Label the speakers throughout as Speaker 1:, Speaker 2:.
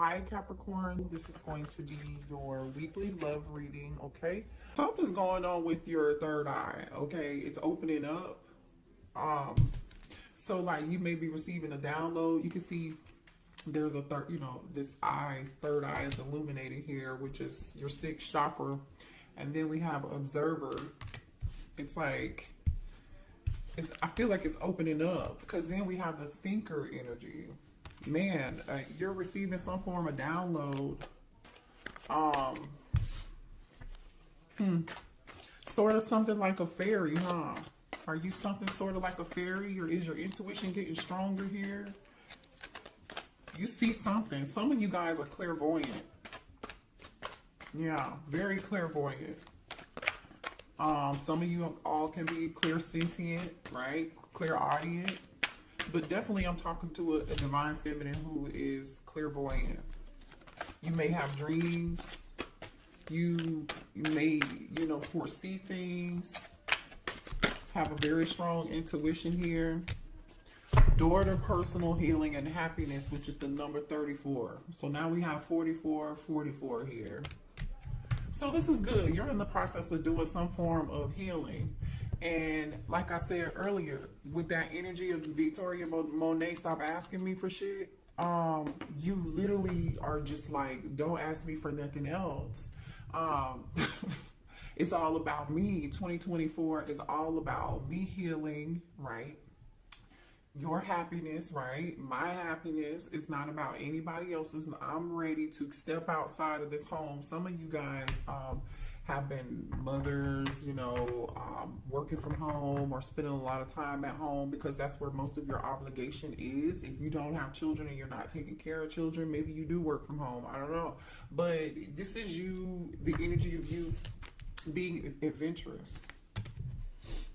Speaker 1: Hi Capricorn, this is going to be your weekly love reading, okay? Something's going on with your third eye, okay? It's opening up. So like you may be receiving a download. You can see there's a this third eye is illuminated here, which is your sixth chakra. And then we have observer. It's like, I feel like it's opening up because then we have the thinker energy. Man, you're receiving some form of download. Sort of something like a fairy, huh? Are you something sort of like a fairy, or is your intuition getting stronger here? You see something. Some of you guys are clairvoyant. Yeah, very clairvoyant. Some of you all can be clairsentient, right? Clairaudient. But definitely I'm talking to a divine feminine who is clairvoyant. You may have dreams. You may, foresee things. Have a very strong intuition here. Door to personal healing and happiness, which is the number 34. So now we have 44 here. So this is good. You're in the process of doing some form of healing. And like I said earlier, with that energy of Victoria Monet, stop asking me for shit. You literally are just like, don't ask me for nothing else. It's all about me. 2024 is all about me healing, right? Your happiness, right? My happiness is not about anybody else's. I'm ready to step outside of this home. Some of you guys have been mothers, working from home or spending a lot of time at home because that's where most of your obligation is. If you don't have children and you're not taking care of children, maybe you do work from home. I don't know. But this is you, the energy of you being adventurous.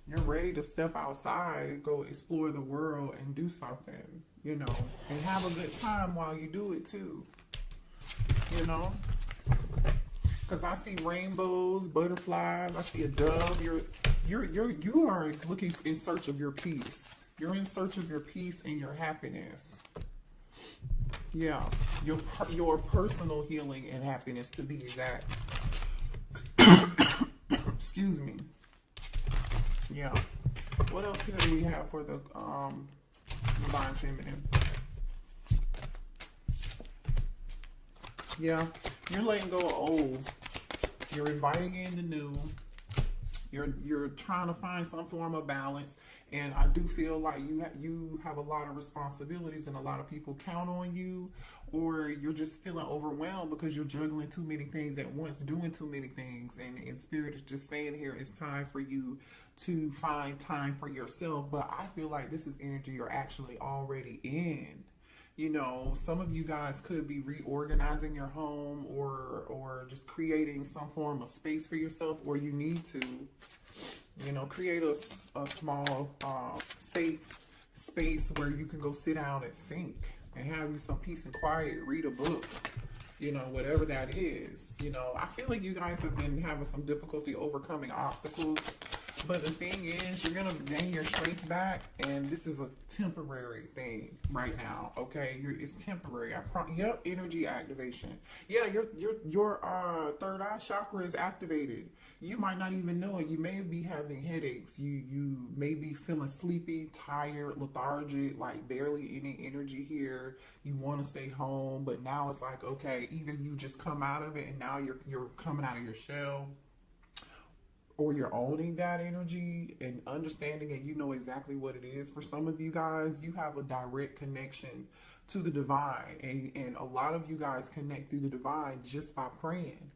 Speaker 1: You're ready to step outside and go explore the world and do something, and have a good time while you do it too, Because I see rainbows, butterflies. I see a dove. You are looking in search of your peace. You're in search of your peace and your happiness. Yeah, your personal healing and happiness, to be exact. Excuse me. Yeah. What else here do we have for the divine feminine? Yeah, you're letting go of old. You're inviting in the new. You're trying to find some form of balance, and I do feel like you have a lot of responsibilities, and a lot of people count on you, or you're just feeling overwhelmed because you're juggling too many things at once, doing too many things, and Spirit is just saying here it's time for you to find time for yourself. But I feel like this is energy you're actually already in. Some of you guys could be reorganizing your home or just creating some form of space for yourself, or you need to, create a small, safe space where you can go sit down and think and have you some peace and quiet, read a book, whatever that is. I feel like you guys have been having some difficulty overcoming obstacles. But the thing is, you're going to gain your strength back, and this is a temporary thing right now, okay? It's temporary. Yep, energy activation. Yeah, your third eye chakra is activated. You might not even know it. You may be having headaches. You may be feeling sleepy, tired, lethargic, like barely any energy here. You want to stay home, but now it's like, okay, either you just come out of it and now you're coming out of your shell, or you're owning that energy and understanding it. You know exactly what it is. For some of you guys, you have a direct connection to the divine, and a lot of you guys connect through the divine just by praying.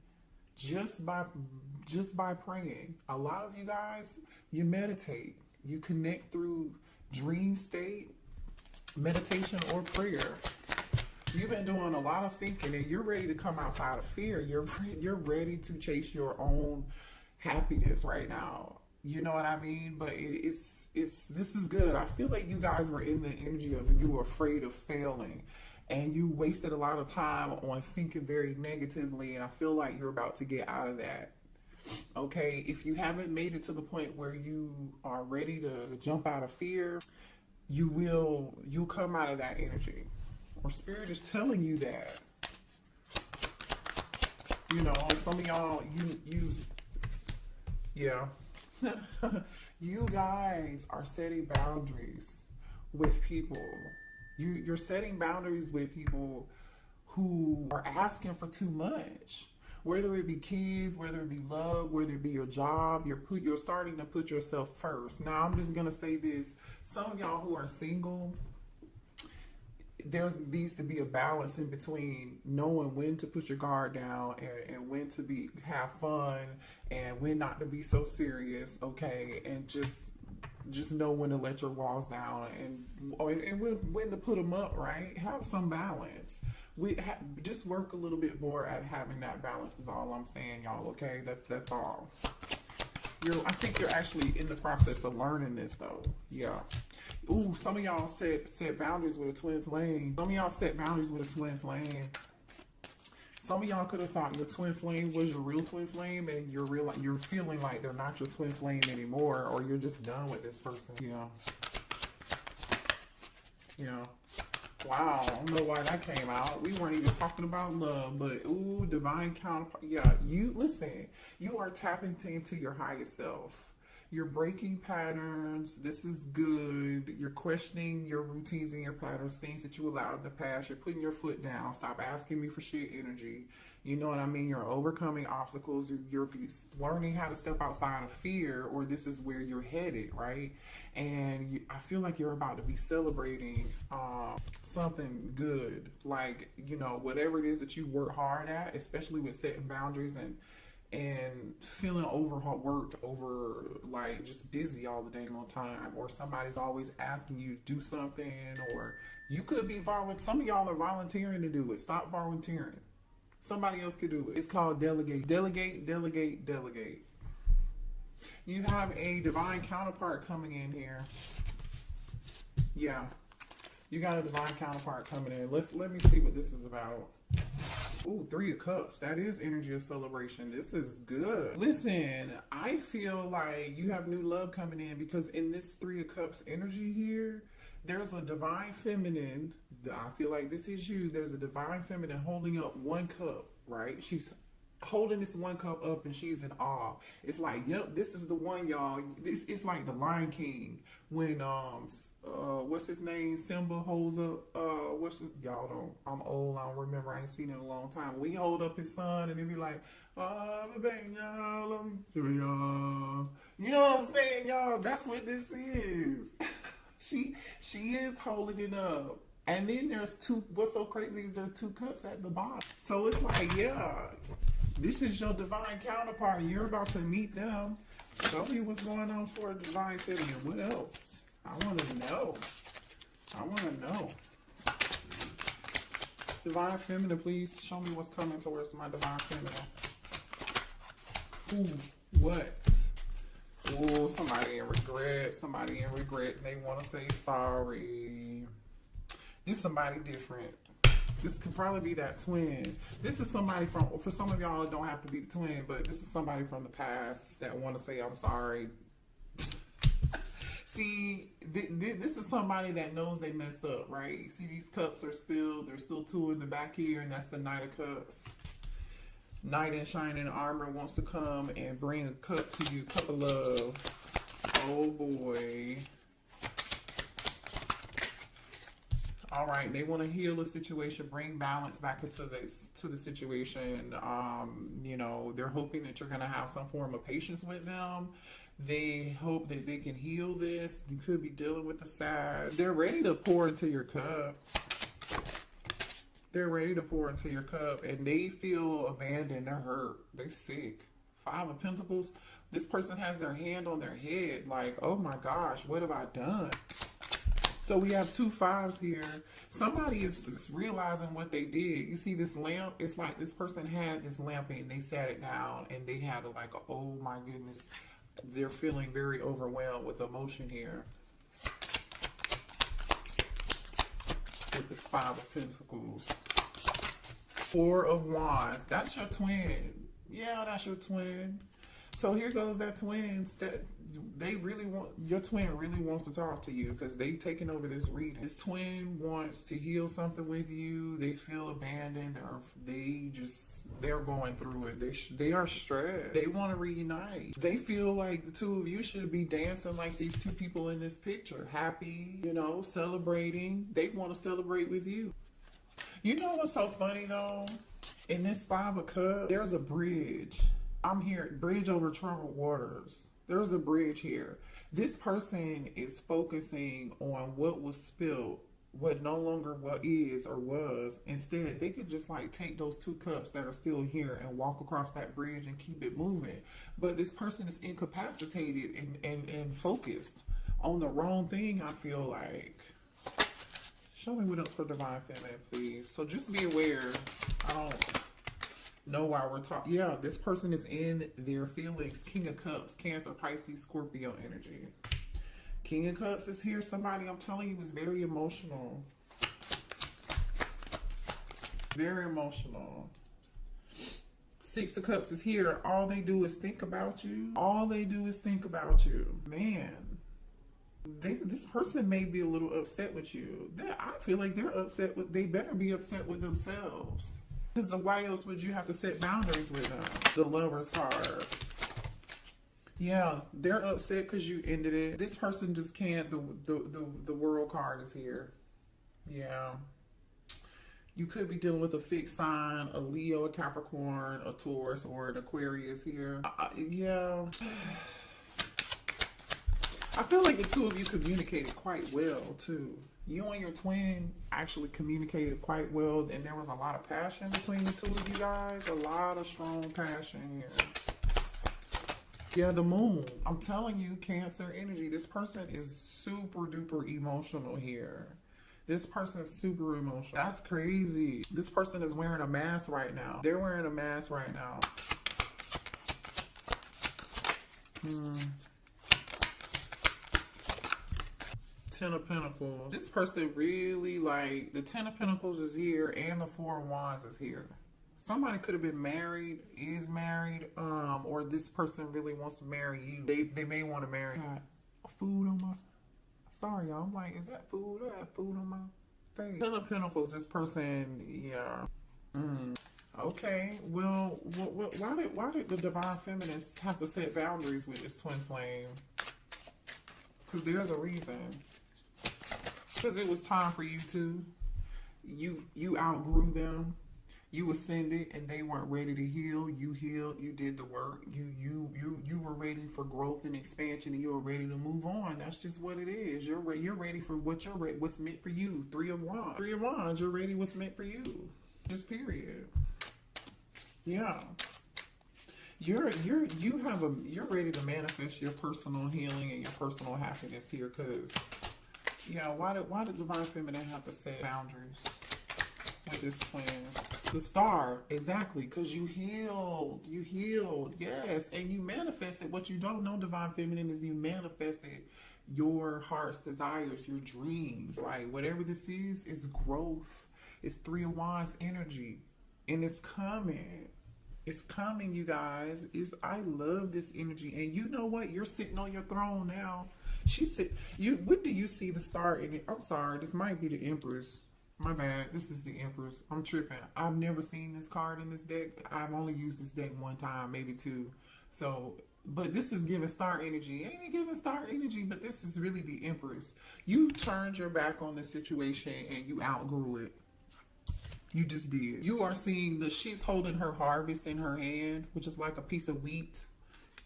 Speaker 1: Just by praying. A lot of you guys, you meditate. You connect through dream state, meditation, or prayer. You've been doing a lot of thinking, and you're ready to come outside of fear. You're ready to chase your own happiness right now. You know what I mean? But this is good. I feel like you guys were in the energy of you were afraid of failing, and you wasted a lot of time on thinking very negatively, and I feel like you're about to get out of that. Okay, if you haven't made it to the point where you are ready to jump out of fear, you'll come out of that energy. Or Spirit is telling you that. You know, some of y'all, yeah. You guys are setting boundaries with people. You're setting boundaries with people who are asking for too much. Whether it be kids, whether it be love, whether it be your job, you're starting to put yourself first. Now, I'm just gonna say this: some of y'all who are single, there needs to be a balance in between knowing when to put your guard down and when to have fun and when not to be so serious, okay? And just know when to let your walls down and when to put them up, right? Have some balance. Just work a little bit more at having that balance is all I'm saying, y'all, okay? That's all. I think you're actually in the process of learning this, though. Yeah. Ooh, some of y'all set boundaries with a twin flame. Some of y'all set boundaries with a twin flame. Some of y'all could have thought your twin flame was your real twin flame, and you're feeling like they're not your twin flame anymore, or you're just done with this person. Yeah. Yeah. Wow, I don't know why that came out. We weren't even talking about love, but ooh, divine counterpart. Yeah, listen, you are tapping into your highest self. You're breaking patterns. This is good. You're questioning your routines and your patterns, things that you allowed in the past. You're putting your foot down. Stop asking me for shit energy. You know what I mean? You're overcoming obstacles. You're learning how to step outside of fear, or this is where you're headed, right? And I feel like you're about to be celebrating something good. Like, you know, whatever it is that you work hard at, especially with setting boundaries and feeling overworked, like just busy all the dang on time, or somebody's always asking you to do something, or you could be some of y'all are volunteering to do it. Stop volunteering. Somebody else could do it. It's called delegate. Delegate, delegate, delegate. You have a divine counterpart coming in here. Yeah. You got a divine counterpart coming in. Let me see what this is about. Ooh, 3 of Cups. That is energy of celebration. This is good. Listen, I feel like you have new love coming in, because in this 3 of Cups energy here, there's a divine feminine. I feel like this is you. There's a divine feminine holding up 1 cup, right? She's holding this 1 cup up and she's in awe. It's like, yep, this is the one, y'all. It's like the Lion King when what's his name? Simba holds up y'all don't, I'm old, I don't remember, I ain't seen it in a long time. We hold up his son and he be like, baby, y'all, you know what I'm saying, y'all? That's what this is. She is holding it up. And then there's 2, what's so crazy is there are 2 cups at the bottom. So it's like, yeah, this is your divine counterpart. You're about to meet them. Show me what's going on for a divine feminine. What else? I want to know. Divine feminine, please show me what's coming towards my divine feminine. Ooh, what? Oh, somebody in regret. They want to say sorry. This is somebody different. This could probably be that twin. This is somebody for some of y'all, it don't have to be the twin, but this is somebody from the past that want to say, I'm sorry. See, this is somebody that knows they messed up, right? See, these cups are spilled. There's still 2 in the back here, and that's the Knight of Cups. Knight in shining armor wants to come and bring a cup to you, cup of love. Oh boy. All right, they want to heal the situation, bring balance back into the situation. You know, they're hoping that you're going to have some form of patience with them. They hope that they can heal this. You could be dealing with the sad. They're ready to pour into your cup. They're ready to pour into your cup, and they feel abandoned. They're hurt. They're sick. 5 of Pentacles. This person has their hand on their head, like, oh my gosh, what have I done? So we have 2 5s here. Somebody is realizing what they did. You see this lamp? It's like this person had this lamp and they sat it down and they had like, oh my goodness. They're feeling very overwhelmed with emotion here. With this 5 of Pentacles. 4 of Wands. That's your twin. Yeah, that's your twin. So here goes that twins that they really want, your twin really wants to talk to you because they taking over this reading. This twin wants to heal something with you. They feel abandoned. They're going through it. They are stressed. They want to reunite. They feel like the two of you should be dancing like these two people in this picture. Happy, you know, celebrating. They want to celebrate with you. You know what's so funny though? In this Five of Cups, there's a bridge. I'm here, bridge over troubled waters. There's a bridge here. This person is focusing on what was spilled, what no longer what is or was. Instead, they could just like take those two cups that are still here and walk across that bridge and keep it moving. But this person is incapacitated and focused on the wrong thing, I feel like. Show me what else for Divine Feminine, please. So just be aware. I don't know why we're talking. Yeah, this person is in their feelings. King of Cups, Cancer, Pisces, Scorpio energy. King of Cups is here. Somebody, I'm telling you, is very emotional. Very emotional. Six of Cups is here. All they do is think about you. All they do is think about you. Man. This person may be a little upset with you. I feel like they're upset with, they better be upset with themselves. Because why else would you have to set boundaries with them? The Lover's card. Yeah, they're upset because you ended it. This person just can't. The World card is here. Yeah. You could be dealing with a fixed sign, a Leo, a Capricorn, a Taurus, or an Aquarius here. Yeah. I feel like the two of you communicated quite well, too. You and your twin actually communicated quite well, and there was a lot of passion between the two of you guys. A lot of strong passion here. Yeah, the Moon. I'm telling you, Cancer energy. This person is super duper emotional here. This person is super emotional. That's crazy. This person is wearing a mask right now. They're wearing a mask right now. Ten of Pentacles. This person really, like, the Ten of Pentacles is here and the Four of Wands is here. Somebody could have been married, is married, or this person really wants to marry you. They may want to marry. Got food on my, sorry y'all, I'm like, is that food? I have food on my face. Ten of Pentacles, this person, yeah. Okay, well, why did the Divine Feminines have to set boundaries with this twin flame? Because there's a reason. Because it was time for you to. You outgrew them. You ascended, and they weren't ready to heal. You healed. You did the work. You were ready for growth and expansion, and you were ready to move on. That's just what it is. You're ready for what's meant for you. Three of Wands. Three of Wands. You're ready. What's meant for you. Just period. Yeah. You're ready to manifest your personal healing and your personal happiness here, because. Yeah, why did Divine Feminine have to set boundaries with this twin? The Star, exactly, because you healed, yes, and you manifested. What you don't know, Divine Feminine, is you manifested your heart's desires, your dreams. Like, whatever this is growth. It's Three of Wands energy, and it's coming. It's coming, you guys. I love this energy, and you know what? You're sitting on your throne now. She said, when do you see the Star in it? I'm sorry, this might be the Empress. My bad, this is the Empress. I'm tripping. I've never seen this card in this deck. I've only used this deck one time, maybe two. So, but this is giving Star energy. Ain't it giving Star energy? But this is really the Empress. You turned your back on this situation and you outgrew it. You just did. You are seeing she's holding her harvest in her hand, which is like a piece of wheat.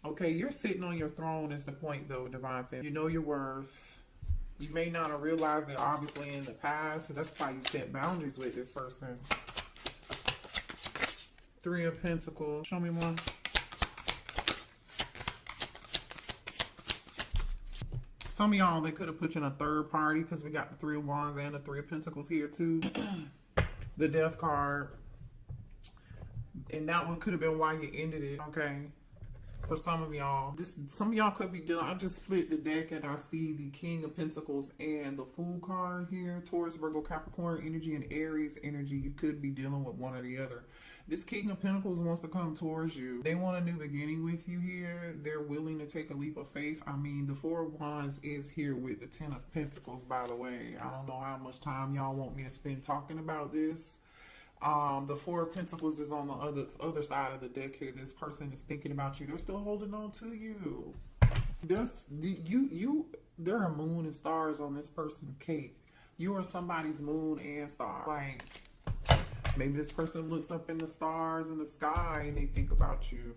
Speaker 1: Okay, you're sitting on your throne is the point, though, Divine Feminine. You know your worth. You may not have realized it, obviously, in the past. So that's why you set boundaries with this person. Three of Pentacles. Show me one. Some of y'all, they could have put you in a third party because we got the Three of Wands and the Three of Pentacles here, too. The Death card. And that one could have been why you ended it, okay? For some of y'all, some of y'all could be dealing. I just split the deck and I see the King of Pentacles and the Fool card here. Taurus, Virgo, Capricorn energy and Aries energy. You could be dealing with one or the other. This King of Pentacles wants to come towards you. They want a new beginning with you here. They're willing to take a leap of faith. I mean, the Four of Wands is here with the Ten of Pentacles, by the way. I don't know how much time y'all want me to spend talking about this. The Four of Pentacles is on the other side of the deck here. This person is thinking about you. They're still holding on to you. There are moon and stars on this person's cake. You are somebody's moon and star. Like, maybe this person looks up in the stars in the sky and they think about you.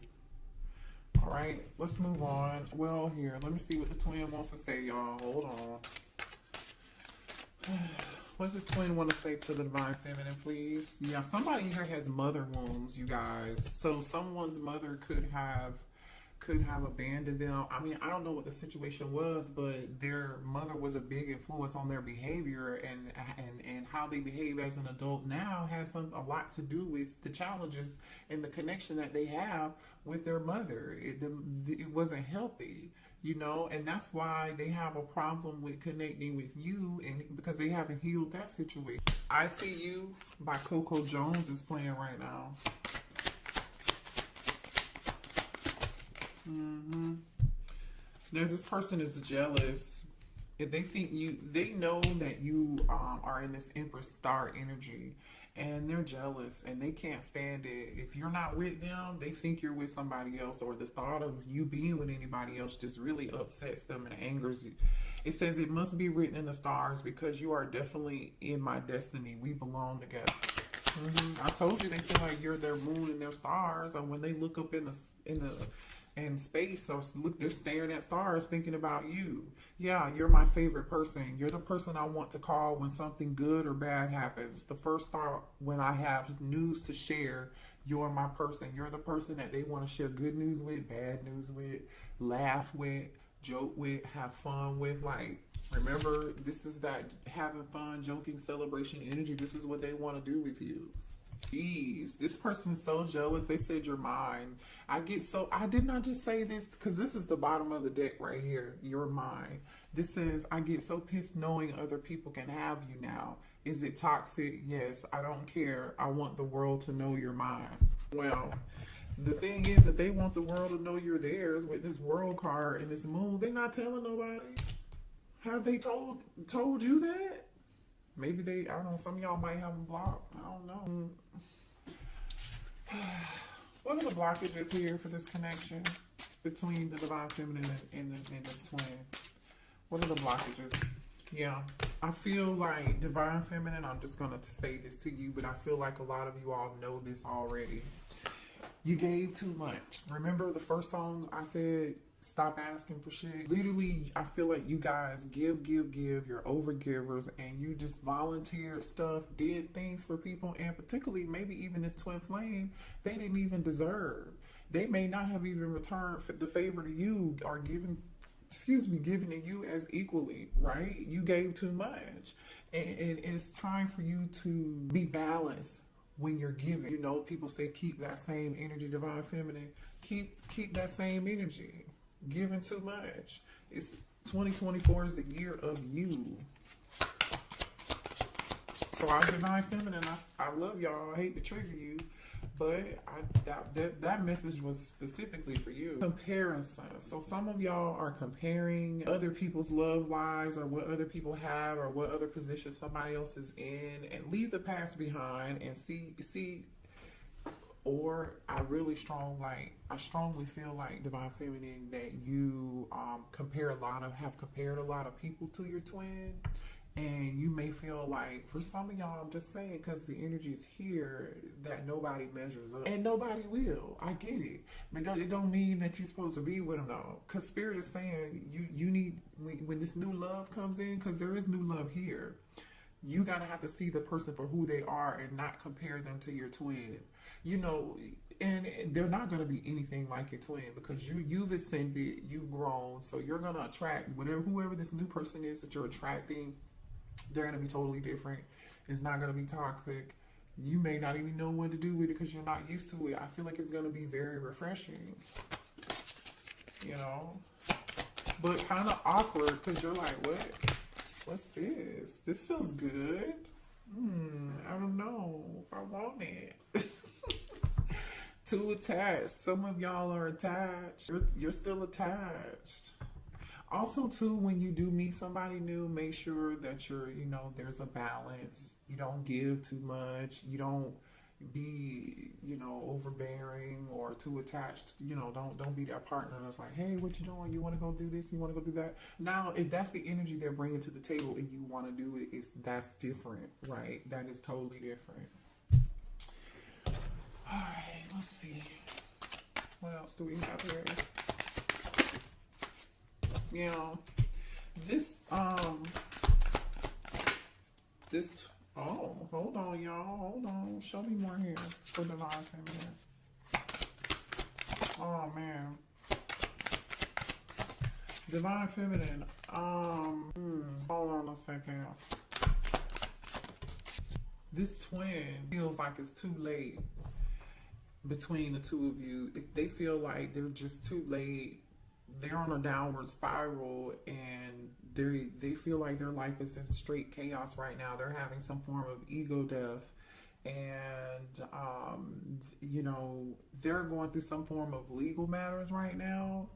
Speaker 1: All right, let's move on. Well, here, let me see what the twin wants to say, y'all. Hold on. What does this twin want to say to the Divine Feminine, please? Yeah, somebody here has mother wounds, you guys. So someone's mother could have abandoned them. I mean, I don't know what the situation was, but their mother was a big influence on their behavior, and how they behave as an adult now has a lot to do with the challenges and the connection that they have with their mother. It wasn't healthy, you know, and that's why they have a problem with connecting with you, and because they haven't healed that situation. I See You by Coco Jones is playing right now. There's this person is jealous. If they think they know that you are in this Empress star energy, and they're jealous and they can't stand it. If you're not with them, they think you're with somebody else, or the thought of you being with anybody else just really upsets them and angers you. It says it must be written in the stars because you are definitely in my destiny. We belong together. I told you they feel like you're their moon and their stars, and when they look up in space, or look, they're staring at stars thinking about you. Yeah, you're my favorite person. You're the person I want to call when something good or bad happens. The first thought when I have news to share, you're my person. You're the person that they want to share good news with, bad news with, laugh with, joke with, have fun with. Like, remember, this is that having fun, joking, celebration energy. This is what they want to do with you. Jeez, this person's so jealous. They said you're mine. I did not just say this because this is the bottom of the deck right here. You're mine. This says, I get so pissed knowing other people can have you now. Is it toxic? Yes, I don't care. I want the world to know you're mine. Well, the thing is that they want the world to know you're theirs with this world card and this moon. They're not telling nobody. Have they told you that? Maybe I don't know, some of y'all might have them blocked. I don't know. What are the blockages here for this connection between the Divine Feminine and the twin? What are the blockages? Yeah, I feel like Divine Feminine, I'm just going to say this to you, but I feel like a lot of you all know this already. You gave too much. Remember the first song I said, stop asking for shit? Literally, I feel like you guys give. You're over givers, and you just volunteered stuff, did things for people, and particularly maybe even this twin flame, they didn't even deserve. They may not have even returned the favor to you or given to you as equally, right? You gave too much, and it's time for you to be balanced when you're giving. You know, people say keep that same energy, Divine Feminine. Keep that same energy. Giving too much. It's 2024 is the year of you. So our Divine Feminine, I love y'all. I hate to trigger you, but that message was specifically for you. Comparison. So some of y'all are comparing other people's love lives, or what other people have, or what other position somebody else is in, and leave the past behind and see. Or I strongly feel like, Divine Feminine, that you have compared a lot of people to your twin, and you may feel like, for some of y'all, I'm just saying, because the energy is here, that nobody measures up, and nobody will. I get it, but it don't mean that you're supposed to be with them though, because Spirit is saying you need, when this new love comes in, because there is new love here, you gotta have to see the person for who they are and not compare them to your twin. You know, and they're not going to be anything like your twin, because you've ascended, you've grown, so you're going to attract whoever this new person is that you're attracting. They're going to be totally different. It's not going to be toxic. You may not even know what to do with it because you're not used to it. I feel like it's going to be very refreshing. you know, but kind of awkward because you're like, what? What's this? This feels good. I don't know if I want it. Too attached. Some of y'all are attached. You're still attached. Also, too, when you do meet somebody new, make sure that you're, you know, there's a balance. You don't give too much. You don't be, you know, overbearing or too attached. You know, don't be that partner that's like, hey, what you doing? You want to go do this? You want to go do that? Now, if that's the energy they're bringing to the table and you want to do it, that's different, right? That is totally different. All right, let's see. What else do we have here? You know, oh, hold on, y'all. Hold on. Show me more here for divine feminine. Oh, man. Divine feminine. Hold on a second. This twin feels like it's too late between the two of you. They feel like they're just too late. They're on a downward spiral and they feel like their life is in straight chaos right now. They're having some form of ego death and, you know, they're going through some form of legal matters right now.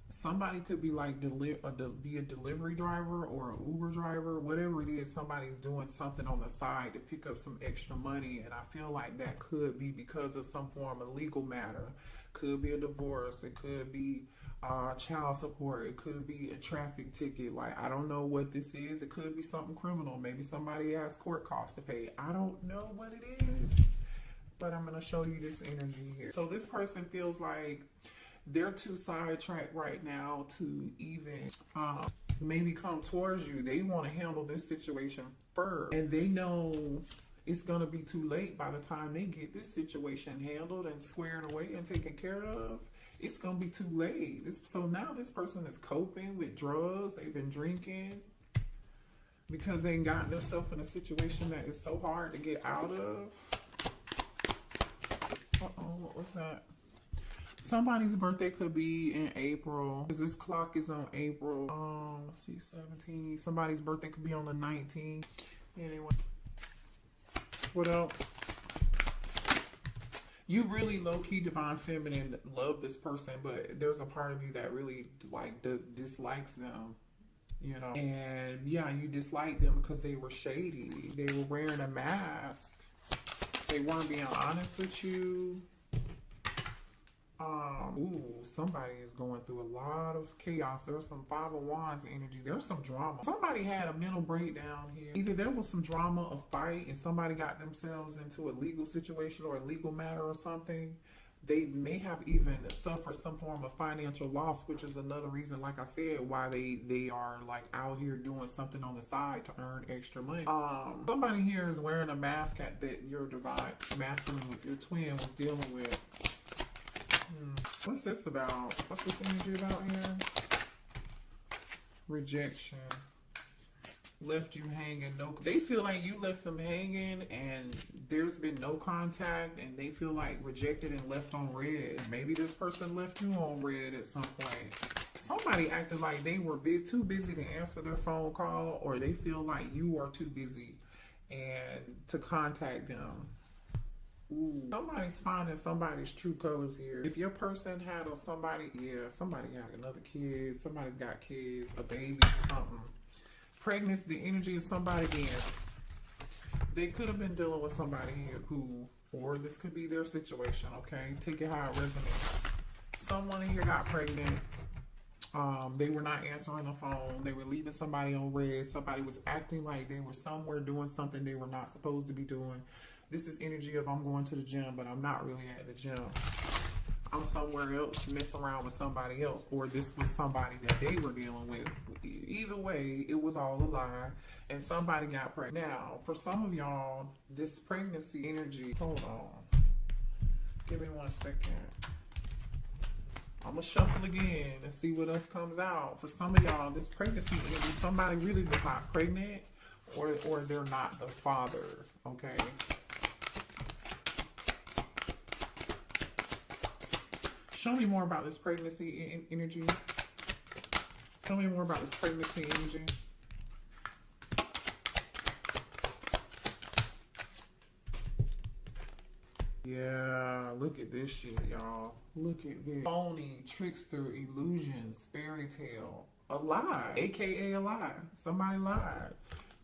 Speaker 1: Somebody could be like be a delivery driver or an Uber driver, whatever it is. Somebody's doing something on the side to pick up some extra money, and I feel like that could be because of some form of legal matter. Could be a divorce. It could be child support. It could be a traffic ticket. Like, I don't know what this is. It could be something criminal. Maybe somebody has court costs to pay. I don't know what it is, but I'm going to show you this energy here. So this person feels like they're too sidetracked right now to even maybe come towards you. They want to handle this situation first, and they know it's going to be too late by the time they get this situation handled and squared away and taken care of. It's going to be too late. So now this person is coping with drugs. They've been drinking because they got themselves in a situation that is so hard to get out of. Uh-oh, what was that? Somebody's birthday could be in April, because this clock is on April. Let's see, 17. Somebody's birthday could be on the 19th. Anyway, what else? You really low-key divine feminine love this person, but there's a part of you that really like dislikes them, you know. And yeah, you dislike them because they were shady. They were wearing a mask. They weren't being honest with you. Somebody is going through a lot of chaos. There's some Five of Wands energy. There's some drama. Somebody had a mental breakdown here. Either there was some drama, a fight, and somebody got themselves into a legal situation or a legal matter or something. They may have even suffered some form of financial loss, which is another reason, like I said, why they are like out here doing something on the side to earn extra money. Somebody here is wearing a mask that your divine masculine with your twin was dealing with. What's this about? What's this energy about here? Rejection. Left you hanging. No, they feel like you left them hanging and there's been no contact, and they feel like rejected and left on red. Maybe this person left you on red at some point. Somebody acted like they were too busy to answer their phone call, or they feel like you are too busy and to contact them. Ooh, somebody's finding somebody's true colors here. If your person had somebody had another kid, somebody's got kids, a baby, something. Pregnancy, the energy of somebody again. They could have been dealing with somebody here or this could be their situation, okay? Take it how it resonates. Someone here got pregnant. They were not answering the phone. They were leaving somebody on red. Somebody was acting like they were somewhere doing something they were not supposed to be doing. This is energy of I'm going to the gym, but I'm not really at the gym. I'm somewhere else messing around with somebody else, or this was somebody that they were dealing with. Either way, it was all a lie, and somebody got pregnant. Now, for some of y'all, this pregnancy energy, hold on. Give me 1 second. I'm going to shuffle again and see what else comes out. For some of y'all, this pregnancy energy, somebody really was not pregnant, or they're not the father, okay? Show me more about this pregnancy energy. Tell me more about this pregnancy energy. Yeah, look at this shit, y'all. Look at this. Phony, trickster, illusions, fairy tale. A lie, aka a lie. Somebody lied.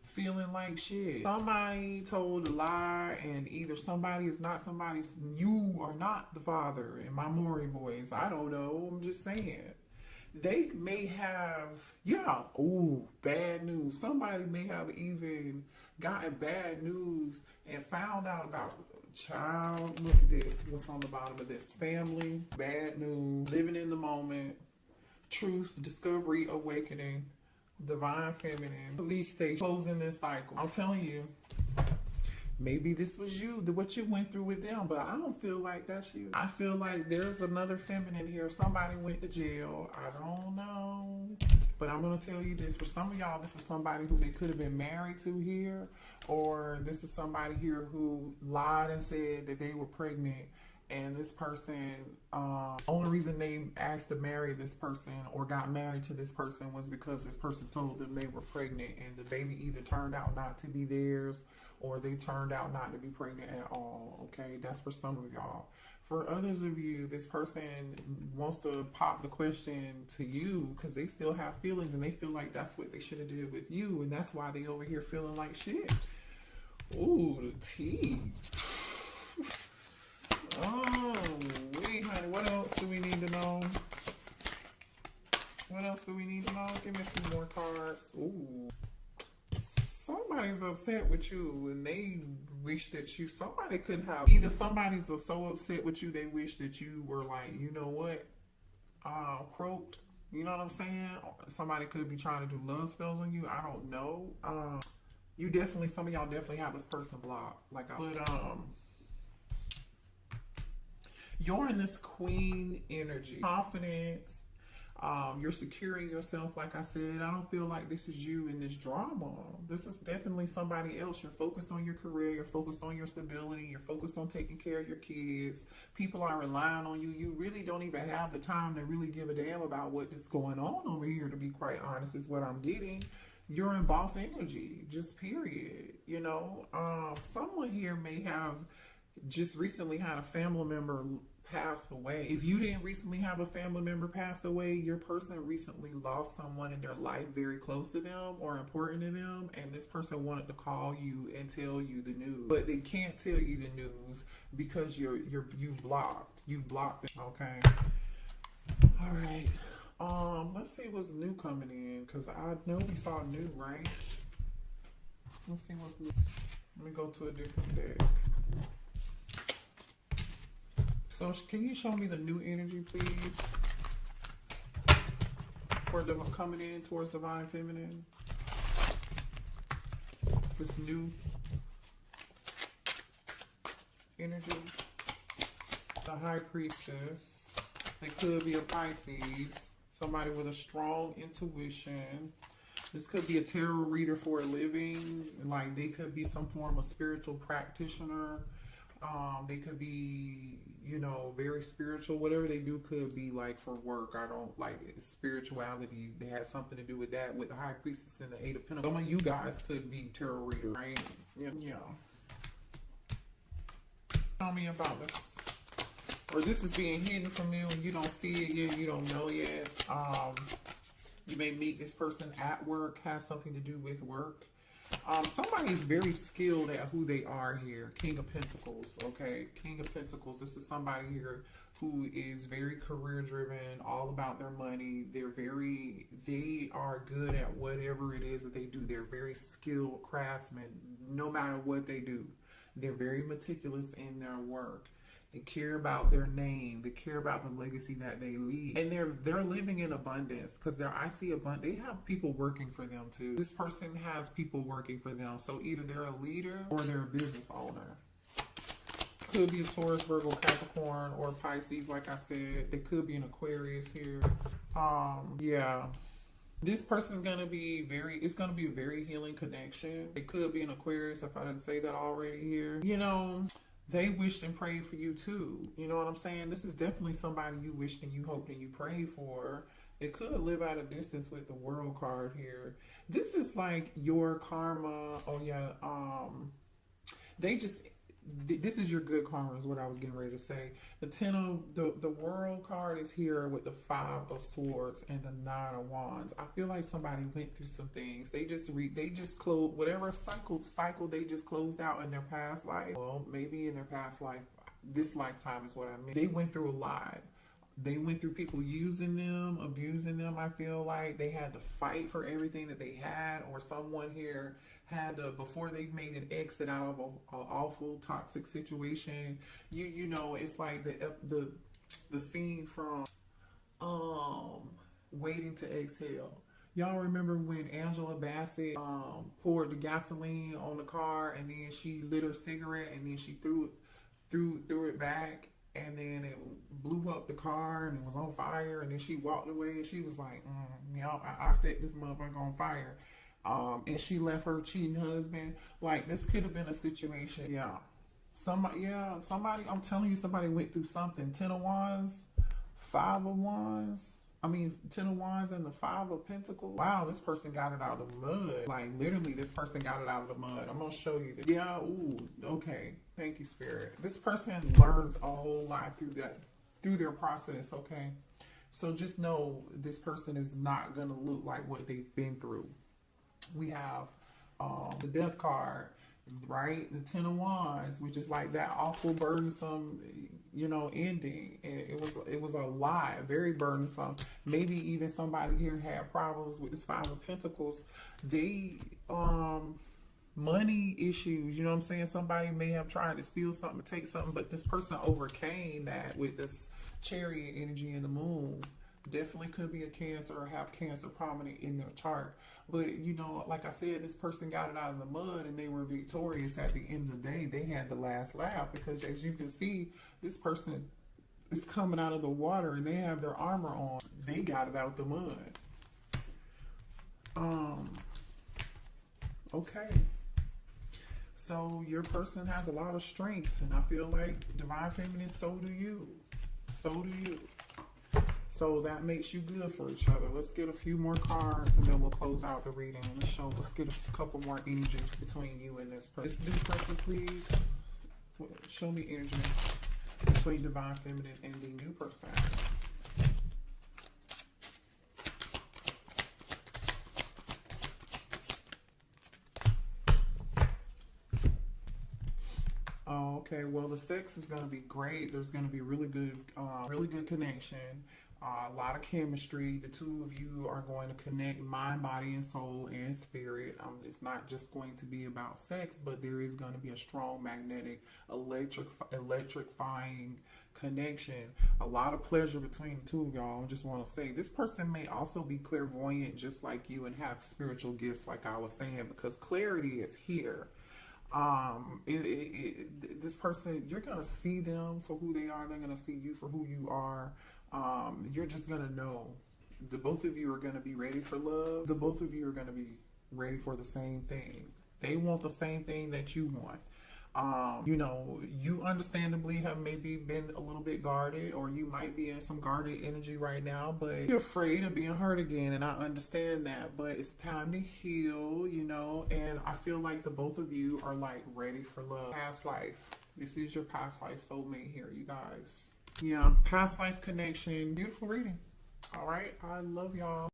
Speaker 1: Feeling like shit. Somebody told a lie, and either somebody is not somebody's. You are not the father in my Maury voice. I don't know. I'm just saying. They may have, yeah, ooh, bad news. Somebody may have even gotten bad news and found out about child. Look at this. What's on the bottom of this? Family, bad news, living in the moment, truth, discovery, awakening, divine feminine, police station, closing this cycle. I'm telling you, maybe this was you, what you went through with them, but I don't feel like that's you. I feel like there's another feminine here. Somebody went to jail. I don't know. But I'm going to tell you this. For some of y'all, this is somebody who they could have been married to here, or this is somebody here who lied and said that they were pregnant. And this person, only reason they asked to marry this person or got married to this person was because this person told them they were pregnant, and the baby either turned out not to be theirs or they turned out not to be pregnant at all. Okay, that's for some of y'all. For others of you, this person wants to pop the question to you because they still have feelings and they feel like that's what they should have did with you, and that's why they over here feeling like shit. Ooh, the tea. Oh, wait, honey, what else do we need to know? What else do we need to know? Give me some more cards. Ooh. Somebody's upset with you and they wish that you, somebody could have, either somebody's so upset with you, they wish that you were like, you know what, croaked. You know what I'm saying? Somebody could be trying to do love spells on you. I don't know. You definitely, some of y'all definitely have this person blocked. Like, you're in this queen energy, confidence. You're securing yourself. Like I said, I don't feel like this is you in this drama. This is definitely somebody else. You're focused on your career. You're focused on your stability. You're focused on taking care of your kids. People are relying on you. You really don't even have the time to really give a damn about what is going on over here, to be quite honest, is what I'm getting. You're in boss energy, just period. You know, someone here may have just recently had a family member passed away. If you didn't recently have a family member passed away, your person recently lost someone in their life very close to them or important to them, and this person wanted to call you and tell you the news, but they can't tell you the news because you've blocked them. Okay. All right. Let's see what's new coming in, because I know we saw new, right? Let's see what's new. Let me go to a different deck. So can you show me the new energy, please? For the coming in towards divine feminine. This new energy. The high priestess. It could be a Pisces. Somebody with a strong intuition. This could be a tarot reader for a living. Like, they could be some form of spiritual practitioner. They could be, you know, very spiritual. Whatever they do could be like for work. I don't like it. Spirituality. They had something to do with that, with the high priestess and the Eight of Pentacles. Some of you guys could be tarot readers, right? Yeah. Tell me about this. Or this is being hidden from you and you don't see it yet. You don't know yet. You may meet this person at work. Has something to do with work. Somebody is very skilled at who they are here. King of Pentacles, okay? King of Pentacles. This is somebody here who is very career driven, all about their money. They are good at whatever it is that they do. They're very skilled craftsmen, no matter what they do. They're very meticulous in their work. They care about their name. They care about the legacy that they leave. And they're living in abundance, because I see abundance. They have people working for them too. This person has people working for them. So either they're a leader or they're a business owner. Could be a Taurus, Virgo, Capricorn, or Pisces, like I said. They could be an Aquarius here. Yeah. This person's going to be it's going to be a very healing connection. It could be an Aquarius, if I didn't say that already here. You know, they wished and prayed for you too. You know what I'm saying? This is definitely somebody you wished and you hoped and you prayed for. It could live at a distance with the world card here. This is like your karma. Oh yeah. They just, this is your good karma is what I was getting ready to say. The the world card is here with the 5 of swords and the 9 of wands. I feel like somebody went through some things. They just closed whatever cycle they just closed out in their past life. Well, maybe in their past life, this lifetime is what I mean. They went through a lot. They went through people using them, abusing them. I feel like they had to fight for everything that they had, or someone here had to, before they made an exit out of an awful toxic situation. You know, it's like the scene from Waiting to Exhale. Y'all remember when Angela Bassett poured the gasoline on the car, and then she lit her cigarette, and then she threw it back, and then it blew up the car and it was on fire, and then she walked away and she was like, I set this motherfucker on fire. And she left her cheating husband. Like, this could have been a situation. Yeah. Somebody, I'm telling you, somebody went through something. 10 of Wands, 5 of Wands. 10 of Wands and the 5 of Pentacles. Wow, this person got it out of the mud. Like, literally, this person got it out of the mud. I'm going to show you this. Yeah, ooh, okay. Thank you, Spirit. This person learns a whole lot through their process, okay? So just know this person is not going to look like what they've been through. We have the Death card, right? The 10 of Wands, which is like that awful, burdensome, ending. And it was a lot, very burdensome. Maybe even somebody here had problems with this 5 of Pentacles. They, money issues, you know what I'm saying? Somebody may have tried to steal something, to take something, but this person overcame that with this Chariot energy in the moon. Definitely could be a Cancer or have Cancer prominent in their chart. But, like I said, this person got it out of the mud and they were victorious at the end of the day. They had the last laugh because, as you can see, this person is coming out of the water and they have their armor on. They got it out the mud. Okay. So your person has a lot of strength, and I feel like Divine Feminine, so do you. So do you. So that makes you good for each other. Let's get a few more cards and then we'll close out the reading. Let's get a couple more energies between you and this person. This new person, please. Show me energy between Divine Feminine and the new person. Oh, okay. Well, the sex is going to be great. There's going to be really good connection. A lot of chemistry. The two of you are going to connect mind, body, and soul and spirit. It's not just going to be about sex, but there is going to be a strong magnetic, electrifying connection. A lot of pleasure between the two of y'all. I just want to say this person may also be clairvoyant just like you and have spiritual gifts like I was saying, because clarity is here. This person, you're going to see them for who they are. They're going to see you for who you are. You're just going to know the both of you are going to be ready for love. The both of you are going to be ready for the same thing. They want the same thing that you want. You understandably have maybe been a little bit guarded, or you might be in some guarded energy right now, but you're afraid of being hurt again, and I understand that, but it's time to heal, and I feel like the both of you are like ready for love. Past life. This is your past life soulmate here, you guys. Yeah, past life connection. Beautiful reading. All right. I love y'all.